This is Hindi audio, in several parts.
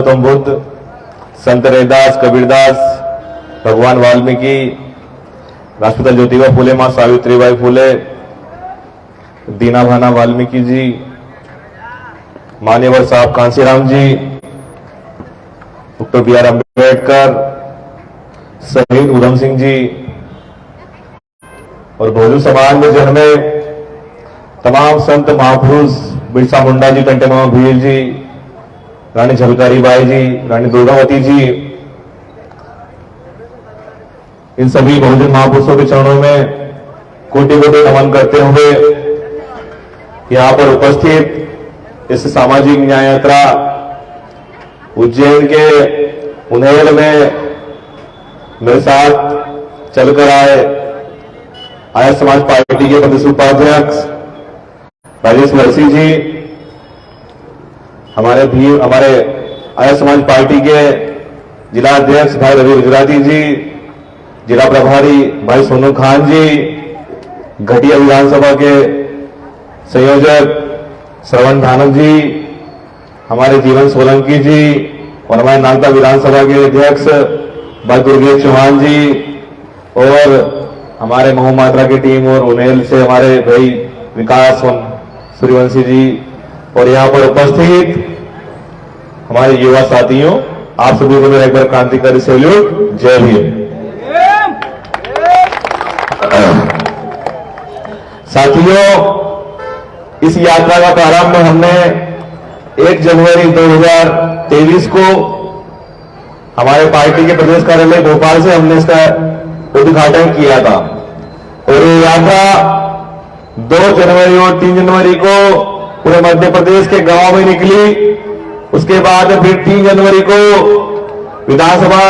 गौतम बुद्ध, संत रैदास, कबीरदास, भगवान वाल्मीकि, राष्ट्रपिता ज्योतिबा फुले, मां सावित्रीबाई फुले, दीना भाना वाल्मीकि जी, मान्यवर साहब कांसीराम जी, डॉक्टर बी आर अम्बेडकर, शहीद उधम सिंह जी और बहुजन समाज में जन्मे तमाम संत महापुरुष, बिरसा मुंडा जी, कंटे मामा भील जी, रानी झलकारी बाई जी, रानी दुर्गावती जी, इन सभी बहुजन महापुरुषों के चरणों में कोटि कोटि नमन करते हुए यहां पर उपस्थित इस सामाजिक न्याय यात्रा उज्जैन के उन्हेल में मेरे साथ चलकर आए आर्य समाज पार्टी के प्रदेश उपाध्यक्ष राजेश वर्षी जी, हमारे आर्य समाज पार्टी के जिला अध्यक्ष भाई रवि गुजराती जी, जिला प्रभारी भाई सोनू खान जी, घटिया विधानसभा के संयोजक श्रवण धानक जी, हमारे जीवन सोलंकी जी और हमारे नागदा विधानसभा के अध्यक्ष भाई दुर्गेश चौहान जी और हमारे महामात्रा की टीम और उन्हेल से हमारे भाई विकास सूर्यवंशी जी और यहां पर उपस्थित हमारे युवा साथियों, आप सभी को मेरा एक बार क्रांतिकारी सैल्यूट। जय भीम। साथियों, इस यात्रा का प्रारंभ हमने 1 जनवरी 2023 को हमारे पार्टी के प्रदेश कार्यालय भोपाल से हमने इसका उद्घाटन किया था और ये यात्रा 2 जनवरी और 3 जनवरी को पूरे मध्य प्रदेश के गांव में निकली। उसके बाद फिर 3 जनवरी को विधानसभा,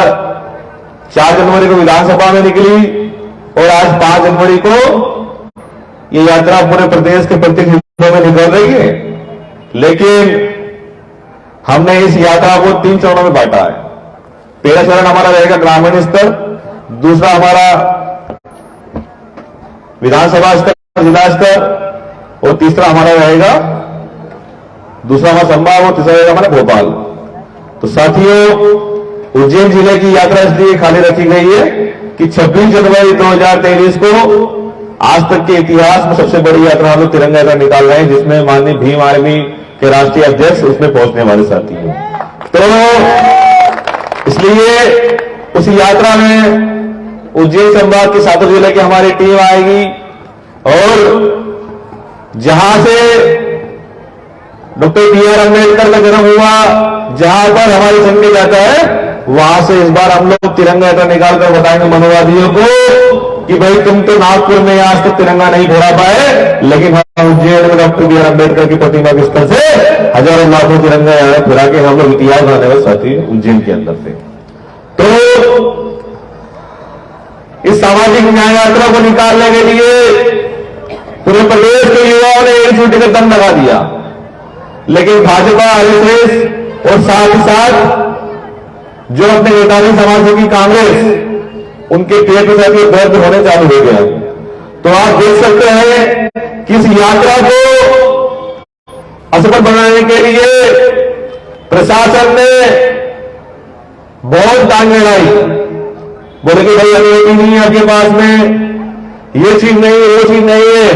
4 जनवरी को विधानसभा में निकली और आज 5 जनवरी को ये यात्रा पूरे प्रदेश के प्रत्येक जिलों में निकल रही है। लेकिन हमने इस यात्रा को 3 चरणों में बांटा है। पहला चरण हमारा रहेगा ग्रामीण स्तर, दूसरा हमारा विधानसभा स्तर, जिला स्तर और तीसरा हमारा रहेगा, दूसरा हमारा संभाग और तीसरा रहेगा हमारा भोपाल। तो साथियों, उज्जैन जिले की यात्रा इसलिए खाली रखी गई है कि 26 जनवरी 2023 को आज तक के इतिहास में सबसे बड़ी यात्रा हम लोग तिरंगा यात्रा निकाल रहे हैं, जिसमें माननीय भीम आर्मी के राष्ट्रीय अध्यक्ष उसमें पहुंचने वाले साथी हैं। तो इसलिए उस यात्रा में उज्जैन संभाग के 7 जिले की हमारी टीम आएगी और जहां से डॉक्टर बी आर अम्बेडकर का जन्म हुआ, जहां पर हमारी संगठन जाता है, वहां से इस बार हम लोग तिरंगा यात्रा निकालकर बताएंगे मनोवादियों को कि भाई तुम तो नागपुर में आज तक तिरंगा नहीं फहरा पाए, लेकिन हम उज्जैन में डॉक्टर बी आर अम्बेडकर की प्रतिमा के स्थल से हजारों लाखों तिरंगा फहरा के हम लोग इतिहास बनाने वाले साथी उज्जैन के अंदर से। तो इस सामाजिक न्याय यात्रा को निकालने के लिए पूरे प्रदेश के युवाओं ने एक छुट्टी का दम लगा दिया, लेकिन भाजपा, आरएसएस और साथ ही साथ जो अपने नेताजी समाजसेवी कांग्रेस, उनके पेट में जाके दर्द होने चालू हो गया। तो आप देख सकते हैं कि इस यात्रा को असफल बनाने के लिए प्रशासन ने बहुत टांग लड़ाई, बोले कि भाई अनुमति नहीं है आपके पास में, ये चीज नहीं है, वो चीज नहीं है।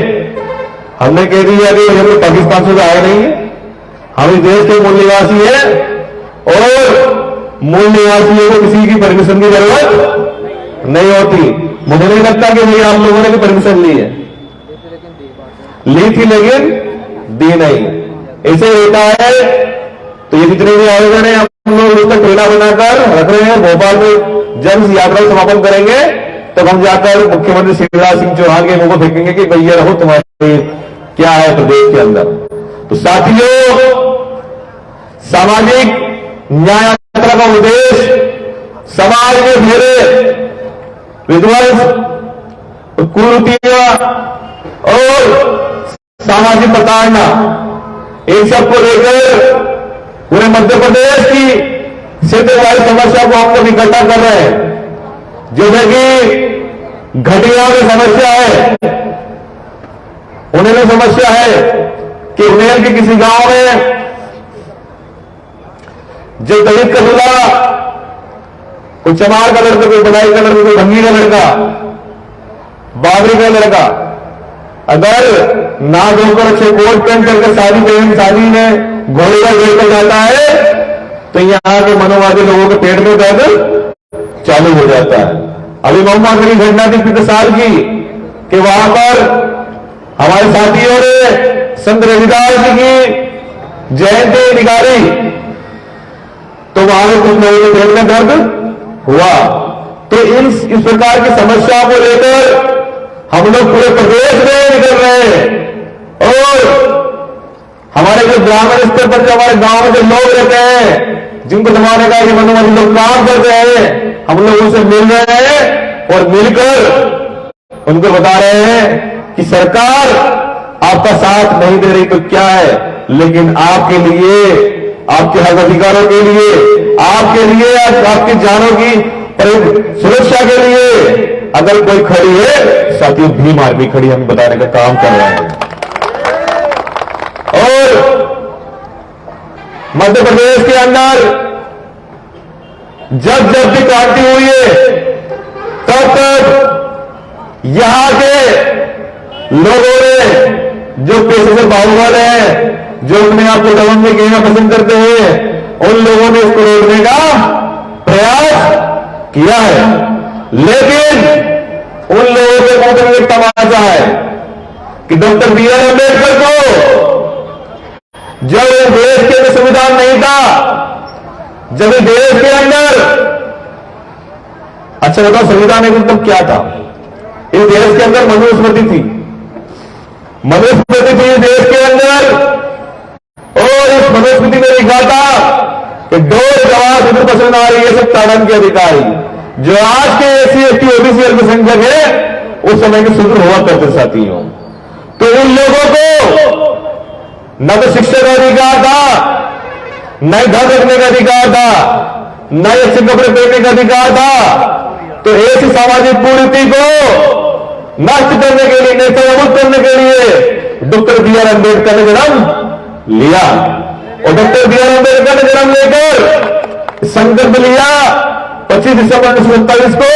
हमने कह दिया कि हम लोग पाकिस्तान से आए नहीं है, हम इस देश के मूल निवासी हैं और मूल निवासियों को किसी की परमिशन की जरूरत नहीं होती। मुझे नहीं लगता कि भैया आप लोगों ने भी परमिशन ली है, ली थी लेकिन दी नहीं। ऐसे होता है। तो ये जितने भी आयोजन है हम लोग उसका ठेला बनाकर रख रहे हैं। भोपाल में जब इस यात्रा का समापन करेंगे तब हम जाकर मुख्यमंत्री शिवराज सिंह चौहान के मुंह को फेंकेंगे कि भैया रहो, तुम्हारी क्या है प्रदेश के अंदर। तो साथियों, सामाजिक न्याय यात्रा का उद्देश्य समाज में घेरे विध्वंस, कुरीतियां और सामाजिक प्रताड़ना, इन सबको लेकर पूरे मध्य प्रदेश की क्षेत्रवादी समस्या को हम लोग इकट्ठा कर रहे हैं। जैसे कि घटिया में समस्या है, उन्हें समस्या है कि उन्हें के किसी गांव में जो दलित का दूल्हा, कोई चमार का लड़का, कोई बदाई का लड़का, कोई भंगी का लड़का, बाबरी का लड़का, अगर ना धोकर अच्छे कोट पहन करके शादी में घोड़े का लेकर जाता है तो यहां के मनोवादी लोगों के पेट में दर्द चालू हो जाता है। अभी मोहम्मद की घटना थी पिछले साल की कि वहां पर हमारे साथियों ने संत रविदास जी की जयंती निकाली तो वहां में कुछ लोगों के पेट में दर्द हुआ। तो इस प्रकार की समस्याओं को लेकर हम लोग पूरे प्रदेश में निकल रहे हैं और हमारे जो ग्रामीण स्तर पर जो हमारे गांव में जो लोग रहते हैं जिनको जमाने का ये मनोवादी लोग काम कर रहे हैं, हम लोग उनसे मिल रहे हैं और मिलकर उनको बता रहे हैं कि सरकार आपका साथ नहीं दे रही तो क्या है, लेकिन आपके लिए, आपके हक अधिकारों के लिए, आपकी जानों की सुरक्षा के लिए अगर कोई खड़ी है, साथियों भीम आर्मी खड़ी, हमें बताने का काम कर रहे हैं। और मध्य प्रदेश के अंदर जब भी क्रांति हुई है तब यहां के लोगों ने, जो पेशे से बाहुबल है, जो अपने आप को दबंग में कहना पसंद करते हैं, उन लोगों ने इसको रोकने का प्रयास किया है। लेकिन उन लोगों के मुंह में एक तमाचा है कि डॉक्टर बी.आर. अम्बेडकर को जब देश के अंदर संविधान नहीं था, जब देश के अंदर, अच्छा बताओ संविधान नहीं था तब क्या था? इस देश के अंदर मनुस्मृति थी, मनुस्मृति थी इस देश के अंदर, और इस मनुस्मृति में लिखा था कि डोर गवाह शूद्र पसंद नारी ये सब ताड़न के अधिकारी, जो आज के SC/ST OBC अल्पसंख्यक है उस समय के शूद्र हुआ करते साथियों। तो उन लोगों को न तो शिक्षा का अधिकार था, न ही घर रखने का अधिकार था, न ही अच्छे कपड़े पहनने का अधिकार था। तो ऐसी सामाजिक कुरीति को नष्ट करने के लिए, नेस्तनाबूद करने के लिए डॉक्टर बी.आर. अम्बेडकर ने जन्म लिया और डॉक्टर बी.आर. अम्बेडकर ने जन्म लेकर संकल्प लिया 25 दिसंबर 1947 को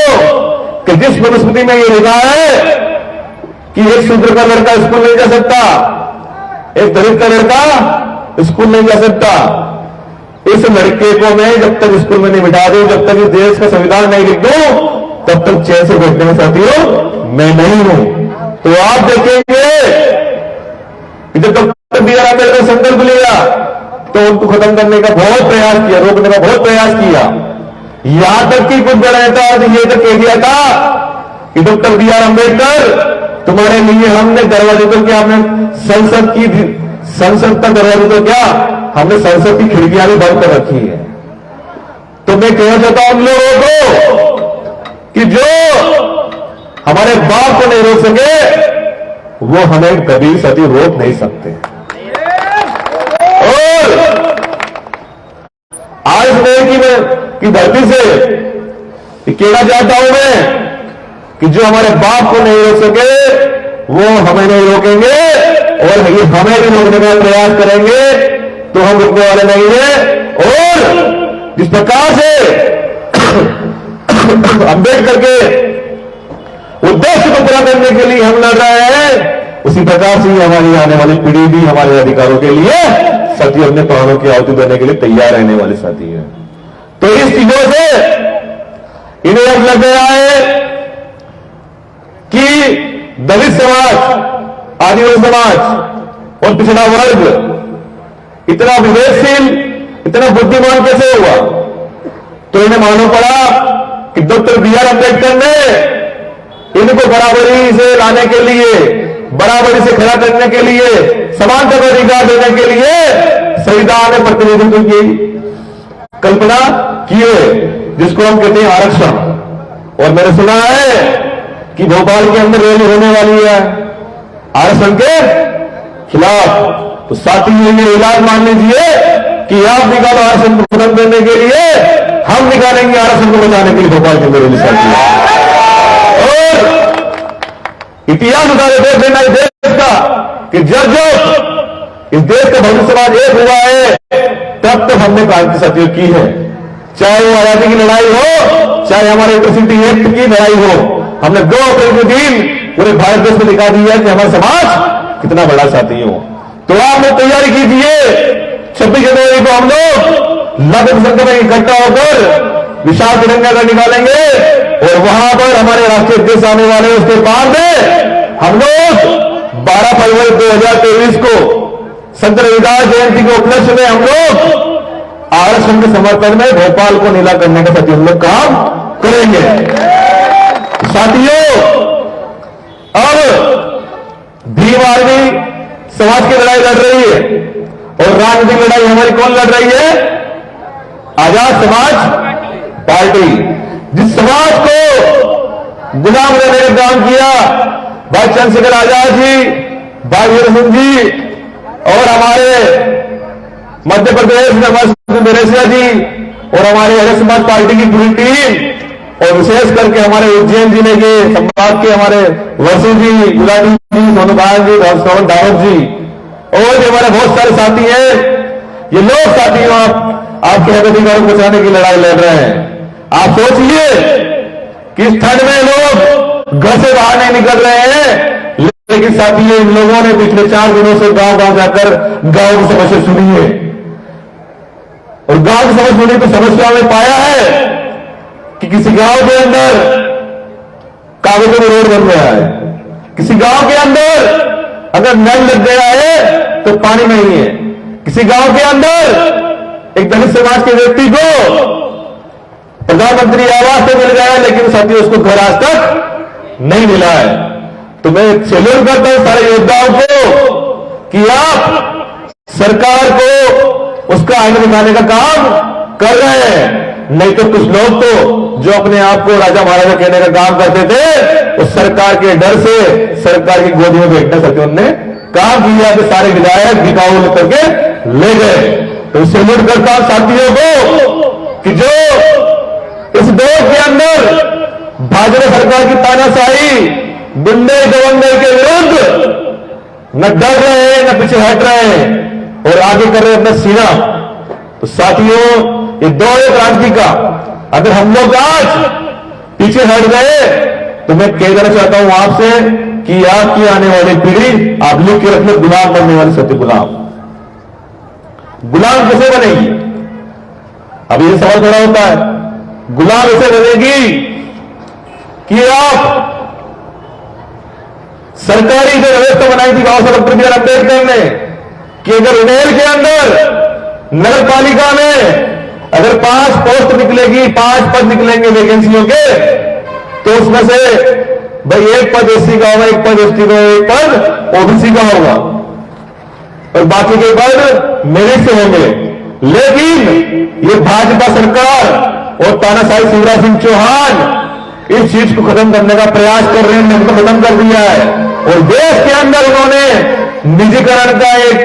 कि जिस मनुस्मृति में यह लिखा है कि एक शूद्र का लड़का स्कूल नहीं जा सकता, एक दलित का लड़का स्कूल नहीं जा सकता, इस लड़के को मैं जब तक स्कूल में नहीं बिठा दूं, जब तक इस देश का संविधान नहीं लिख दूं, तब तक चैन से बैठने में साथियों मैं नहीं हूं। तो आप देखेंगे कि जब डॉक्टर बी.आर. अम्बेडकर ने संकल्प लिया तो उनको खत्म करने का बहुत प्रयास किया, रोकने का बहुत प्रयास किया। यहां तक कि कुछ बड़ा नेता ये तक कह दिया था कि डॉक्टर बी.आर. अम्बेडकर तुम्हारे लिए हमने दरवाजे तो क्या, हमने संसद का दरवाजे तो क्या, हमने संसद की खिड़कियां भी बंद कर रखी है। तो मैं कहना चाहता हूं उन लोगों को कि जो हमारे बाप को नहीं रोक सके वो हमें कभी सती रोक नहीं सकते। और आज की धरती से कहना चाहता हूं मैं कि जो हमारे बाप को नहीं रोक सके वो हमें नहीं रोकेंगे, और ये हमें भी रोकने का प्रयास करेंगे तो हम रुकने वाले नहीं हैं। और जिस प्रकार से अम्बेडकर के उद्देश्य को पूरा करने के लिए हम लड़ रहे हैं, उसी प्रकार से हमारी आने वाली पीढ़ी भी हमारे अधिकारों के लिए साथी अपने प्राणों की आहुति देने के लिए तैयार रहने वाले साथी हैं। तो इस चीजों से इन्हें अब लग गया है कि दलित समाज, आदिवासी समाज और पिछड़ा वर्ग इतना विवेकशील, इतना बुद्धिमान कैसे हुआ? तो इन्हें मालूम पड़ा कि डॉक्टर बी.आर. अम्बेडकर ने इनको बराबरी से लाने के लिए, बराबरी से खड़ा करने के लिए, समानता का अधिकार देने के लिए संविधान में प्रतिनिधित्व की कल्पना की है, जिसको हम कहते हैं आरक्षण। और मैंने सुना है कि भोपाल के अंदर रैली होने वाली है आरक्षण के खिलाफ। तो साथी ये इलाज मान लीजिए कि आप निकालो आरक्षण को खत्म करने के लिए, हम निकालेंगे आरक्षण को बचाने के लिए भोपाल के अंदर रैली साथी। और इतिहास उतारे देख लेना इस देश का कि जब इस देश का भविष्य समाज एक हुआ है तब तक हमने क्रांति साथियों की है। चाहे वो आजादी की लड़ाई हो, चाहे हमारे इंटरसिटी एक्ट की लड़ाई हो, हमने 2 अप्रैल के दिन पूरे भारत देश में दिखा दिया कि हमारा समाज कितना बड़ा साथियों। तो आप लोग तैयारी कीजिए, 26 जनवरी को हम लोग लाखों संख्या में इकट्ठा होकर विशाल तिरंगा का निकालेंगे और वहां पर हमारे राष्ट्रीय अध्यक्ष आने वाले उसके बाद में हम लोग 12 फरवरी 2023 को संत रविदास जयंती के उपलक्ष्य में हम लोग आरक्षण के समर्थन में भोपाल को नीला करने का साथियों हम लोग काम करेंगे। साथियों, अब भीम आर्मी समाज की लड़ाई लड़ रही है और राजनीतिक लड़ाई हमारी कौन लड़ रही है? आजाद समाज पार्टी। जिस समाज को गुलाम रहने का काम किया भाई चंद्रशेखर आजाद जी, भाई वीर सिंह जी और हमारे मध्य प्रदेश में हमारे बेरेसिया जी और हमारे आजाद समाज पार्टी की पूरी टीम और विशेष करके हमारे उज्जैन जिले के संभाग के हमारे वसु जी, गुलाटी जी, सोनू भाई जी, श्रवण दावत जी और भी हमारे बहुत सारे साथी हैं। ये लोग साथियों आपके हक अधिकारों को बचाने की लड़ाई लड़ रहे हैं। आप सोचिए कि इस ठंड में लोग घर से बाहर नहीं निकल रहे हैं, लेकिन साथियों इन लोगों ने पिछले 4 दिनों से गांव-गांव जाकर गांव की समस्या सुनी है और गांव की समस्या सुनी तो समस्या में पाया है कि किसी गांव के अंदर कागजों में रोड बन गया है, किसी गांव के अंदर अगर नल लग गया है तो पानी नहीं है, किसी गांव के अंदर एक दलित समाज के व्यक्ति को प्रधानमंत्री आवास तो मिल गया है लेकिन साथियों उसको घर आज तक नहीं मिला है। तो मैं सैल्यूट करता हूं सारे योद्धाओं को कि आप सरकार को उसका आईना दिखाने का काम कर रहे हैं। नहीं तो कुछ लोग तो जो अपने आप को राजा महाराजा कहने का काम करते थे उस सरकार के डर से सरकार की गोदी में बैठने सके उन्होंने काम किया कि सारे विधायक बिकाऊ करके ले गए। तो सैल्यूट करता हूं साथियों को कि जो इस दौर के अंदर भाजपा सरकार की तानाशाही गुंडे दबंगे के विरुद्ध न डर रहे हैं न पीछे हट रहे हैं और आगे कर रहे हैं अपना सीना। तो साथियों ये दौर है क्रांति का, अगर हम लोग आज पीछे हट गए तो मैं कह देना चाहता हूं आपसे कि आपकी आने वाली पीढ़ी आप लिख के रखने गुलाम बनने वाले सत्य गुलाम कैसे बनेगी? अब ये सवाल खड़ा होता है, गुलाम ऐसे बनेगी कि आप सरकारी जो व्यवस्था बनाई थी बाबा साहब डॉक्टर अम्बेडकर ने कि अगर उमेर के अंदर नगर पालिका में अगर 5 पोस्ट निकलेगी, 5 पद निकलेंगे वैकेंसियों के, तो उसमें से भाई 1 पद एससी का होगा, 1 पद एसटी का होगा, 1 पद ओबीसी का होगा और बाकी के पद मेरिट से होंगे। लेकिन ये भाजपा सरकार और तानाशाही शिवराज सिंह चौहान इस चीज को खत्म करने का प्रयास कर रहे हैं, उनको खत्म कर दिया है और देश के अंदर उन्होंने निजीकरण का एक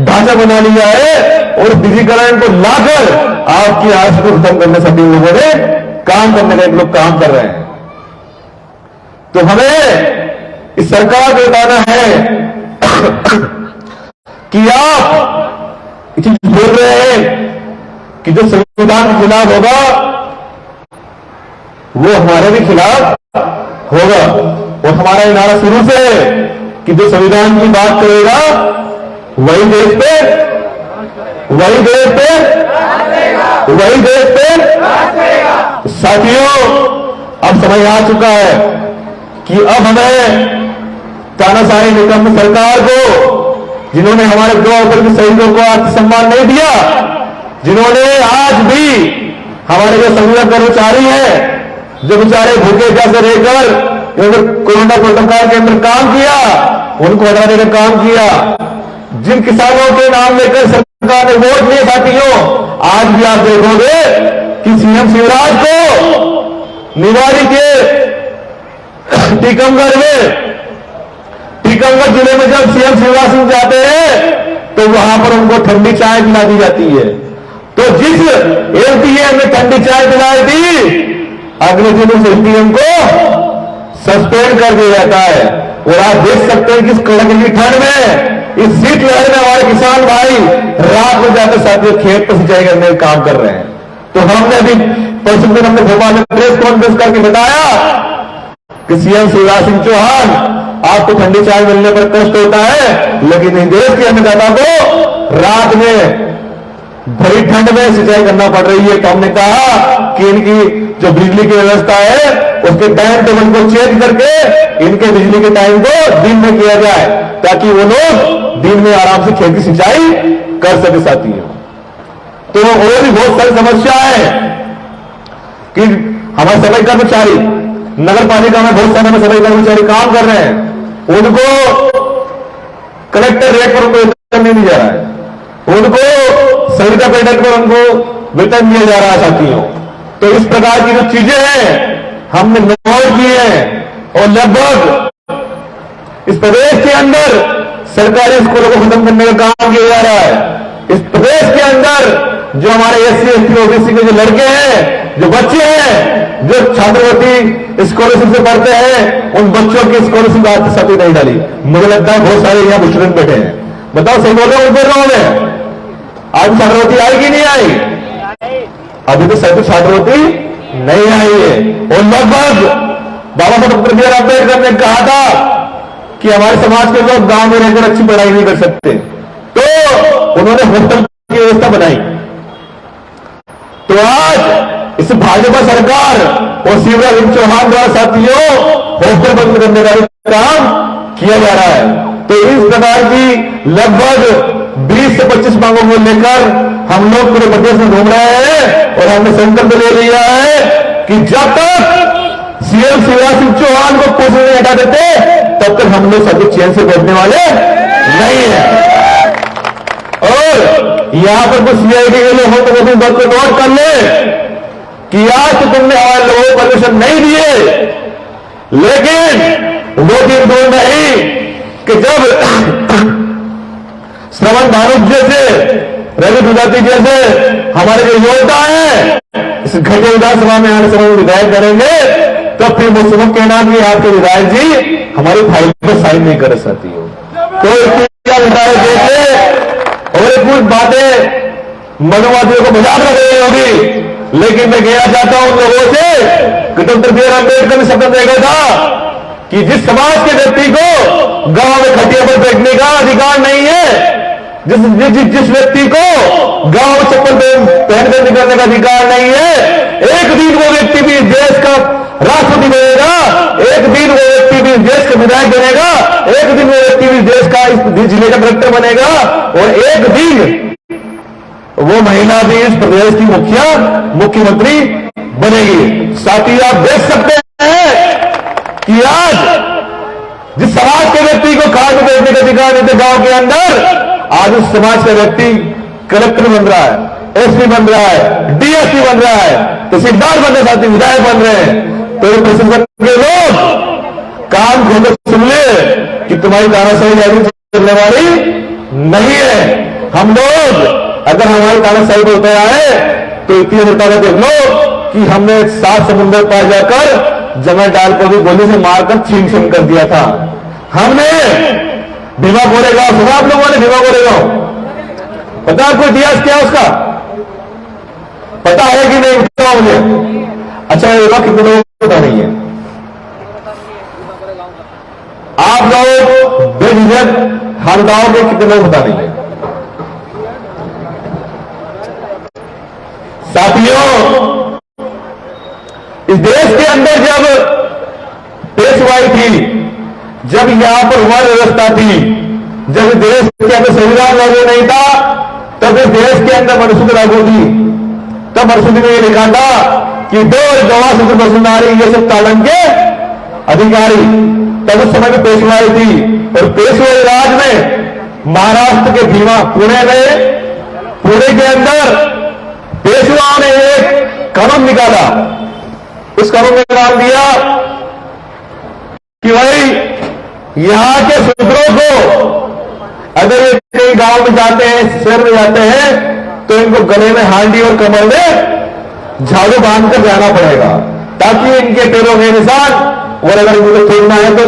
ढांचा बना लिया है और निजीकरण को लाकर आपकी आश को खत्म करने सभी लोगों ने काम करने का एक लोग काम कर रहे हैं। तो हमें इस सरकार को बताना है कि आप चीज बोल रहे हैं कि जो संविधान के खिलाफ होगा वो हमारे भी खिलाफ होगा और हमारा ये नारा शुरू से है कि जो संविधान की बात करेगा वही देश पे साथियों अब समय आ चुका है कि अब हमें तानाशाही निकम्म सरकार को, जिन्होंने हमारे 2 अप्रैल के शहीदों को आत्मसम्मान नहीं दिया, जिन्होंने आज भी हमारे जो संविदा कर्मचारी हैं जो बेचारे भूखे प्यासे रहकर कोरोना प्रोटोकॉल के अंदर काम किया उनको हटाने का काम किया, जिन किसानों के नाम लेकर सरकार ने वोट दिए साथियों, आज भी आप देखोगे कि सीएम शिवराज को निवाड़ी के टीकमगढ़ जिले में जब सीएम शिवराज सिंह जाते हैं तो वहां पर उनको ठंडी चाय पिला दी जाती है। तो जिस एमपीएम ने ठंडी चाय पिलाई थी अगले दिन उस एमपीएम को सस्पेंड कर दिया जाता है। और आप देख सकते हैं कि इस कड़क की ठंड में इस शीतलहर में हमारे किसान भाई रात में जाकर साथियों खेत पर सिंचाई करने का काम कर रहे हैं। तो हमने अभी परसों दिन हमने भोपाल में प्रेस कॉन्फ्रेंस करके बताया कि सीएम शिवराज सिंह चौहान आपको ठंडी चाय मिलने पर कष्ट होता है, लेकिन इस देश के अन्नदाता को रात में भरी ठंड में सिंचाई करना पड़ रही है। तो हमने कहा कि इनकी जो बिजली की व्यवस्था है उसके टाइम टेबल को चेंज करके इनके बिजली के टाइम को दिन में किया जाए, ताकि वो लोग दिन में आराम से खेत की सिंचाई कर सके साथियों। तो और भी बहुत सारी समस्या है कि हमारे सफाई कर्मचारी नगर पालिका में बहुत सारे सफाई कर्मचारी काम कर रहे हैं, उनको कलेक्टर रेट पर उनको वेतन नहीं दिया जा रहा है, उनको संविदा पेटेंट पर उनको वेतन दिया जा रहा है साथियों। तो इस प्रकार की जो चीजें हैं हमने नोट की हैं और लगभग इस प्रदेश के अंदर सरकारी स्कूलों को खत्म करने का काम किया जा रहा है। इस प्रदेश के अंदर जो हमारे एससी एसटी ओबीसी के जो लड़के हैं, जो बच्चे हैं, जो छात्रवृत्ति स्कॉलरशिप से पढ़ते हैं, उन बच्चों की स्कॉलरशिप आज तक सभी नहीं डाली। मुझे लगता है बहुत सारे यहाँ स्टूडेंट बैठे हैं, बताओ सही बोल रहा हूं मैं, आज छात्रवृत्ति आई कि नहीं आई? अभी तो सभी छात्रवृत्ति नहीं आई है। और लगभग बाबा साहब डॉक्टर बी आर अम्बेडकर ने कहा था कि हमारे समाज के लोग गांव में रहकर अच्छी पढ़ाई नहीं कर सकते, तो उन्होंने हॉस्टल की व्यवस्था बनाई। तो आज इस भाजपा सरकार और शिवराज सिंह चौहान द्वारा साथियों हॉस्टल बंद करने का काम किया जा रहा है। तो इस प्रकार की लगभग 20 से 25 मांगों को लेकर हम लोग पूरे प्रदेश में घूम रहे हैं और हमने संकल्प ले लिया है कि जब तक सीएम शिवराज सिंह चौहान को पोस्ट नहीं हटा देते तब तक हम लोग सभी चैन से बैठने वाले नहीं है। और यहां पर कुछ सीआईडी के लोग हो तो वो भी बात को नोट कर ले कि आज तो तुमने हमारे लोगों को परमिशन नहीं दिए, लेकिन वो दिन दूर नहीं कि जब श्रवण भानुक जैसे, रवि दुधाती जैसे हमारे जो योद्धा हैं इस घटिया विधानसभा में आने समय विधायक करेंगे, तब फिर मुझसे कहना कि आपके विधायक जी हमारी फाइल पर साइन नहीं कर सकती हो। तो क्या विधायक देखे और कुछ बातें मनुवादियों को मजाक लग रही होगी, लेकिन मैं कहना चाहता हूं उन लोगों से कि डॉक्टर बी आर अम्बेडकर ने शपथ देखा था कि जिस समाज के व्यक्ति को गांव में खटिया पर बैठने का अधिकार नहीं है, जिस व्यक्ति को गांव में चप्पल पहन कर निकलने का अधिकार नहीं है, एक दिन वो व्यक्ति भी देश का राष्ट्रपति बनेगा, एक दिन वो व्यक्ति भी देश का विधायक बनेगा, एक दिन वो व्यक्ति भी देश का इस जिले का कलेक्टर बनेगा, और एक दिन वो महिला भी इस प्रदेश की मुख्यमंत्री बनेगी। साथी आप देख सकते हैं कि आज जिस समाज के व्यक्ति को खाद में बैठने का अधिकार नहीं थे गांव के अंदर, आज उस समाज का व्यक्ति कलेक्टर बन रहा है, एसपी बन रहा है, डीएसपी बन रहा है, तहसीलदार बन रहे, साथी विधायक बन रहे हैं। तो प्रशासन के लोग कान खोलकर सुन ले कि तुम्हारी तानाशाही जारी चलने वाली नहीं है। हम लोग अगर हमारी तानाशाही पर उतर आए तो इतनी होता है, देख लो कि हमने 7 समुद्र पार जाकर जंगल डाल को भी गोली से मारकर छीन छीन कर दिया था। हमने भीमा कोरेगांव सुना आप लोगों ने? भीमा कोरेगांव पता आपको इतिहास क्या है उसका? पता है कि नहीं बताओ मुझे? अच्छा ये कितने लोगों को पता नहीं है? आप लोग बेझिझक हाल बताओ कि कितने लोग पता नहीं है? साथियों इस देश के अंदर जब पेशवाई थी, जब यहां पर वर्ण व्यवस्था थी, जब देश के अंदर संविधान लागू नहीं था, तब इस देश के अंदर मनुस्मृति लागू थी। तब मनुस्मृति में यह लिखा था कि 2 गवाह सूत्र वसुंधारी ये सब तालन के अधिकारी। तब उस समय में पेशवाई थी, और पेशवाई राज में महाराष्ट्र के भीमा पुणे में, पुणे के अंदर पेशवाओं ने एक कानून निकाला। उस कानून में नाम दिया कि भाई यहां के शूद्रों को अगर ये कई गांव में जाते हैं, शहर में जाते हैं, तो इनको गले में हांडी और कमर में झाड़ू बांधकर जाना पड़ेगा, ताकि इनके पैरों के निशान, और अगर इनको छोड़ना है तो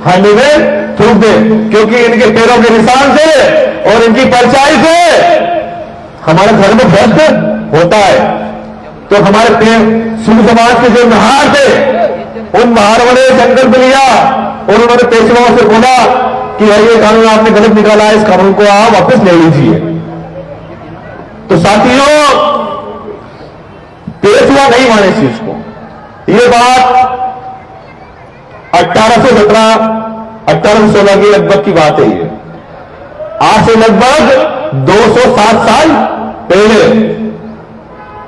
हांडी में थूक दे, क्योंकि इनके पैरों के निशान से और इनकी परछाई से हमारा धर्म भ्रष्ट होता है। तो हमारे सिंह समाज के जो महार थे, उन महारों ने संकल्प लिया और उन्होंने पेशवाओं से बोला कि भाई ये कानून आपने गलत निकाला है, इस कानून को आप वापस ले लीजिए। तो साथियों, पेशवा नहीं माने इस चीज को। ये बात 1817 1816 की लगभग की बात है। ये आज से लगभग 207 साल पहले,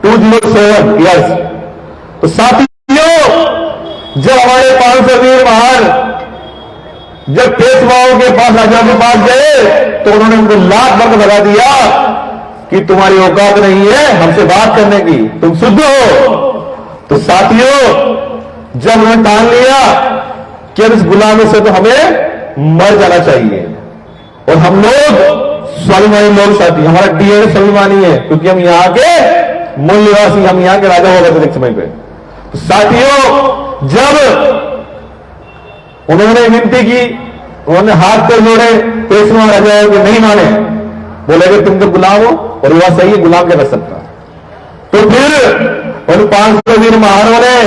207 ईयर्स। तो साथियों, जब हमारे 500 वीर महार जब पेशवाओं के पास राजा के पास गए तो उन्होंने उनको लाख बंद लगा दिया कि तुम्हारी औकात नहीं है हमसे बात करने की, तुम शुद्ध हो। तो साथियों, जब उन्होंने ठान लिया कि अब इस गुलामी से तो हमें मर जाना चाहिए, और हम लोग स्वाभिमानी लोग साथी, हमारा डीएनए स्वाभिमानी है, क्योंकि हम यहां के मूल निवासी, हम यहां के राजा हो गए थे एक समय पे। तो साथियों, जब उन्होंने विनती की, उन्होंने हाथ पर जोड़े, पेशवा राजा के नहीं माने, बोले कि तुम तो गुलाम हो, और वह सही है, गुलाम क्या कर सकता। तो फिर उन 500 वीर महारों ने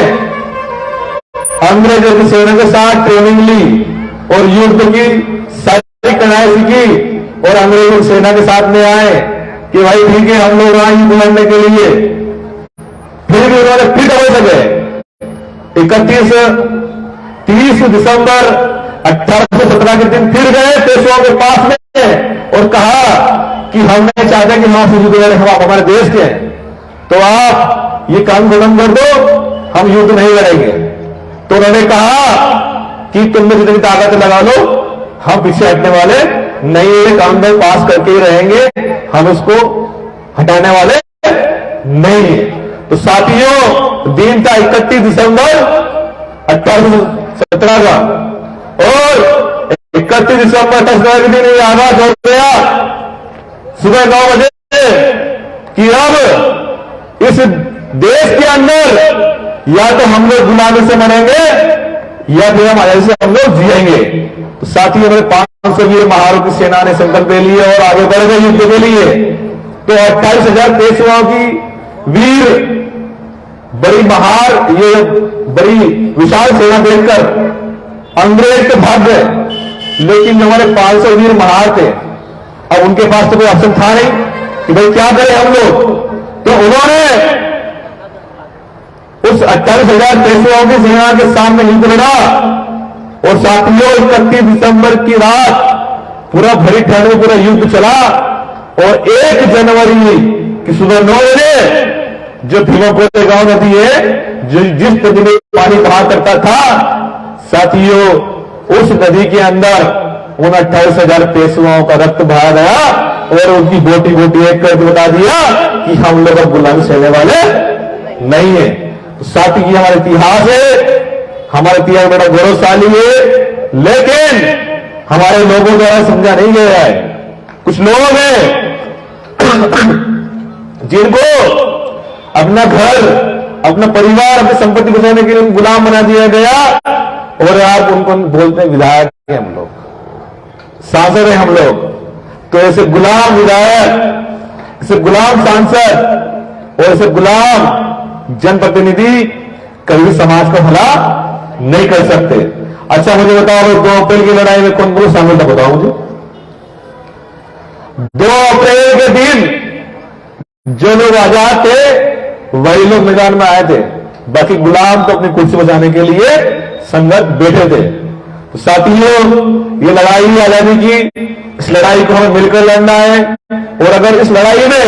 अंग्रेजों की सेना के साथ ट्रेनिंग ली और युद्ध की सारी कड़ाई सीखी, और अंग्रेजों की सेना के साथ में आए कि भाई ठीक है, हम लोग आए युद्ध लड़ने के लिए। फिर भी उन्होंने फिर डबल सके 30 दिसंबर 1817 के दिन फिर गए पेशवाओं के पास में और कहा कि हम नहीं चाहते कि वहां से युद्ध लड़े, हम आप हमारे देश के हैं, तो आप ये काम खत्म कर दो, हम युद्ध नहीं लड़ेंगे। तो उन्होंने कहा कि तुम में जितनी ताकत लगा लो, हम पीछे हटने वाले नहीं, ये कानून पास करके ही रहेंगे, हम उसको हटाने वाले नहीं है। तो साथियों, दिन था 31 दिसंबर 1817 का, और 31 दिसंबर 1817 के दिन ये आगाज हो गया सुबह 9 बजे कि अब इस देश के अंदर या तो हम लोग गुलामी से मरेंगे या फिर हम आजादी से हम लोग जिएंगे। तो साथियों, हमारे 500 वीर महारों की सेना ने संकल्प ले लिए और आगे बढ़ गए युद्ध के लिए। तो 28,000 पेशवाओं की वीर बड़ी महार, ये बड़ी विशाल सेना देखकर अंग्रेज के भाग गए, लेकिन जो हमारे 500 वीर महार थे, अब उनके पास तो कोई ऑप्शन था नहीं कि भाई क्या करें हम लोग। तो उन्होंने उस 28,000 पेशवाओं की सेना के सामने युद्ध लड़ा, और साथियों 31 दिसंबर की रात पूरा भरी ठंड में पूरा युद्ध चला, और 1 जनवरी की सुबह 9 बजे जो भीमापुर गांव नदी है, जो जिस नदी में पानी बहा करता था, साथियों उस नदी के अंदर उन 28,000 पेशवाओं का रक्त बहा गया, और उनकी बोटी बोटी एक करके बता दिया कि हम लोग अब गुलामी सहने वाले नहीं है। तो साथी, ये हमारा इतिहास है, हमारा इतिहास बड़ा गौरवशाली है, लेकिन हमारे लोगों द्वारा समझा नहीं गया है। कुछ लोग हैं जिनको अपना घर, अपना परिवार, अपनी संपत्ति बचाने के लिए गुलाम बना दिया गया, और आप उनको बोलते हैं विधायक हैं, हम लोग सांसद हैं हम लोग। तो ऐसे गुलाम विधायक, ऐसे गुलाम सांसद और ऐसे गुलाम जनप्रतिनिधि कभी समाज का भला नहीं कर सकते। अच्छा, मुझे बताओ 2 अप्रैल की लड़ाई में कौन कौन शामिल था, बताओ मुझे। 2 अप्रैल के दिन जो लोग आजाद थे वही लोग मैदान में आए थे, बाकी गुलाम तो अपनी कुर्सी बचाने के लिए संगत बैठे थे। तो साथियों, ये लड़ाई आजादी की, इस लड़ाई को हमें मिलकर लड़ना है, और अगर इस लड़ाई में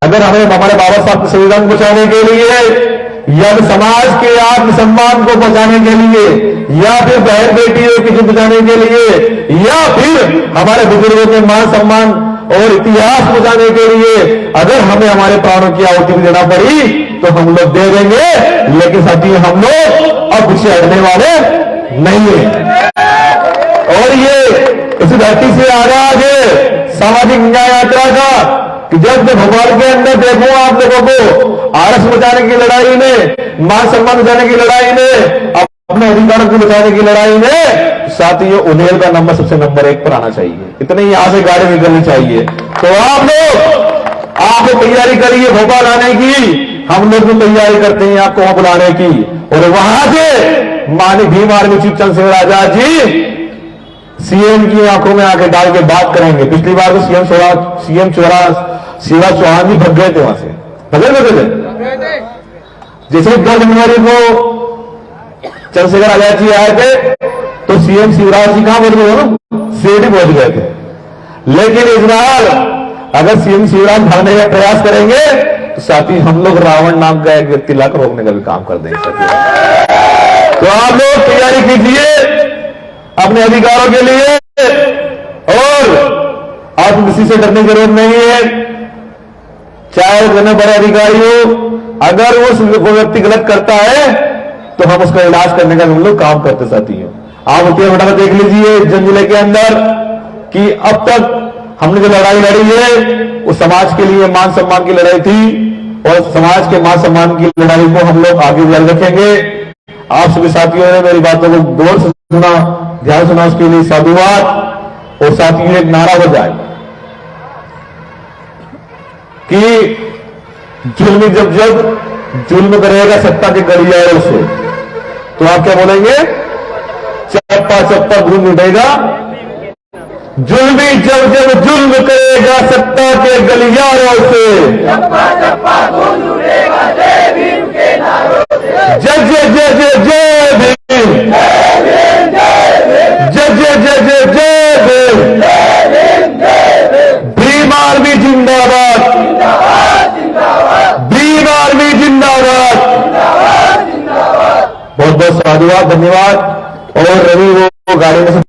अगर हमें हमारे बाबा साहब के संविधान को बचाने के लिए, या फिर समाज के आत्मसम्मान को बचाने के लिए, या फिर बहन बेटियों की इज्जत बचाने के लिए, या फिर हमारे बुजुर्गों के मान सम्मान और इतिहास बचाने के लिए अगर हमें हमारे प्राणों की आहुति भी देना पड़ी तो हम लोग दे देंगे, लेकिन साथियों हम लोग अब पीछे हटने वाले नहीं है। और ये इस धरती से आगाज है सामाजिक न्याय यात्रा का, कि जब भोपाल के अंदर देखो आप लोगों को आरएस बचाने की लड़ाई में, मान सम्मान बचाने की लड़ाई में, अपने अधिकारों को बचाने की लड़ाई में साथियों उन्हेल का नंबर सबसे नंबर 1 पर आना चाहिए, इतने यहां से गाड़ी निकलनी चाहिए। तो आप लोग तैयारी करिए भोपाल आने की, हम लोग भी तैयारी करते हैं आपको वहां बुलाने की, और वहां से माननीय Bhim army chief Chandrashekhar Azad ji CM की आंखों में आके डाल के बात करेंगे। पिछली बार तो सीएम शिवराज चौहान जी भग गए थे वहां से, भगे थे। जैसे 2 जनवरी को चंद्रशेखर आजाद जी आए थे तो सीएम शिवराज जी कहां पहुंच गए ना, सीएडी पहुंच गए थे। लेकिन इस बार अगर सीएम शिवराज भागने का प्रयास करेंगे तो साथ ही हम लोग रावण नाम का एक व्यक्ति लाकर रोकने का भी काम कर देंगे। तो आप लोग तैयारी कीजिए अपने अधिकारों के लिए, और आप किसी से डरने की जरूरत नहीं है, चाहे जितने बड़े अधिकारी हो। अगर वो व्यक्ति गलत करता है तो हम उसका इलाज करने का हम लोग काम करते साथियों। आप होती फटाफट देख लीजिए जन जिले के अंदर कि अब तक हमने जो लड़ाई लड़ी है वो समाज के लिए मान सम्मान की लड़ाई थी, और समाज के मान सम्मान की लड़ाई को हम लोग आगे जारी रखेंगे। आप सभी साथियों ने मेरी बातों को गौर से सुना, ध्यान सुना, उसके लिए साधुवाद। और साथियों एक नारा हो जाए कि जुल्म जब जुल्म करेगा सत्ता के गलियारों से, तो आप क्या बोलेंगे? चप्पा चप्पा घूम उठेगा, जुल्मी जब जुल्म करेगा सत्ता के गलियारों से, चप्पा चप्पा घूम उठेगा जय भीम के नारों से, जय जय जय जय जय भीम, जय जय जय जय जय भीम, भीम आर्मी जिंदाबाद, भीम आर्मी जिंदाबाद। बहुत बहुत साधुवाद, धन्यवाद। और रवि वो गाड़ी में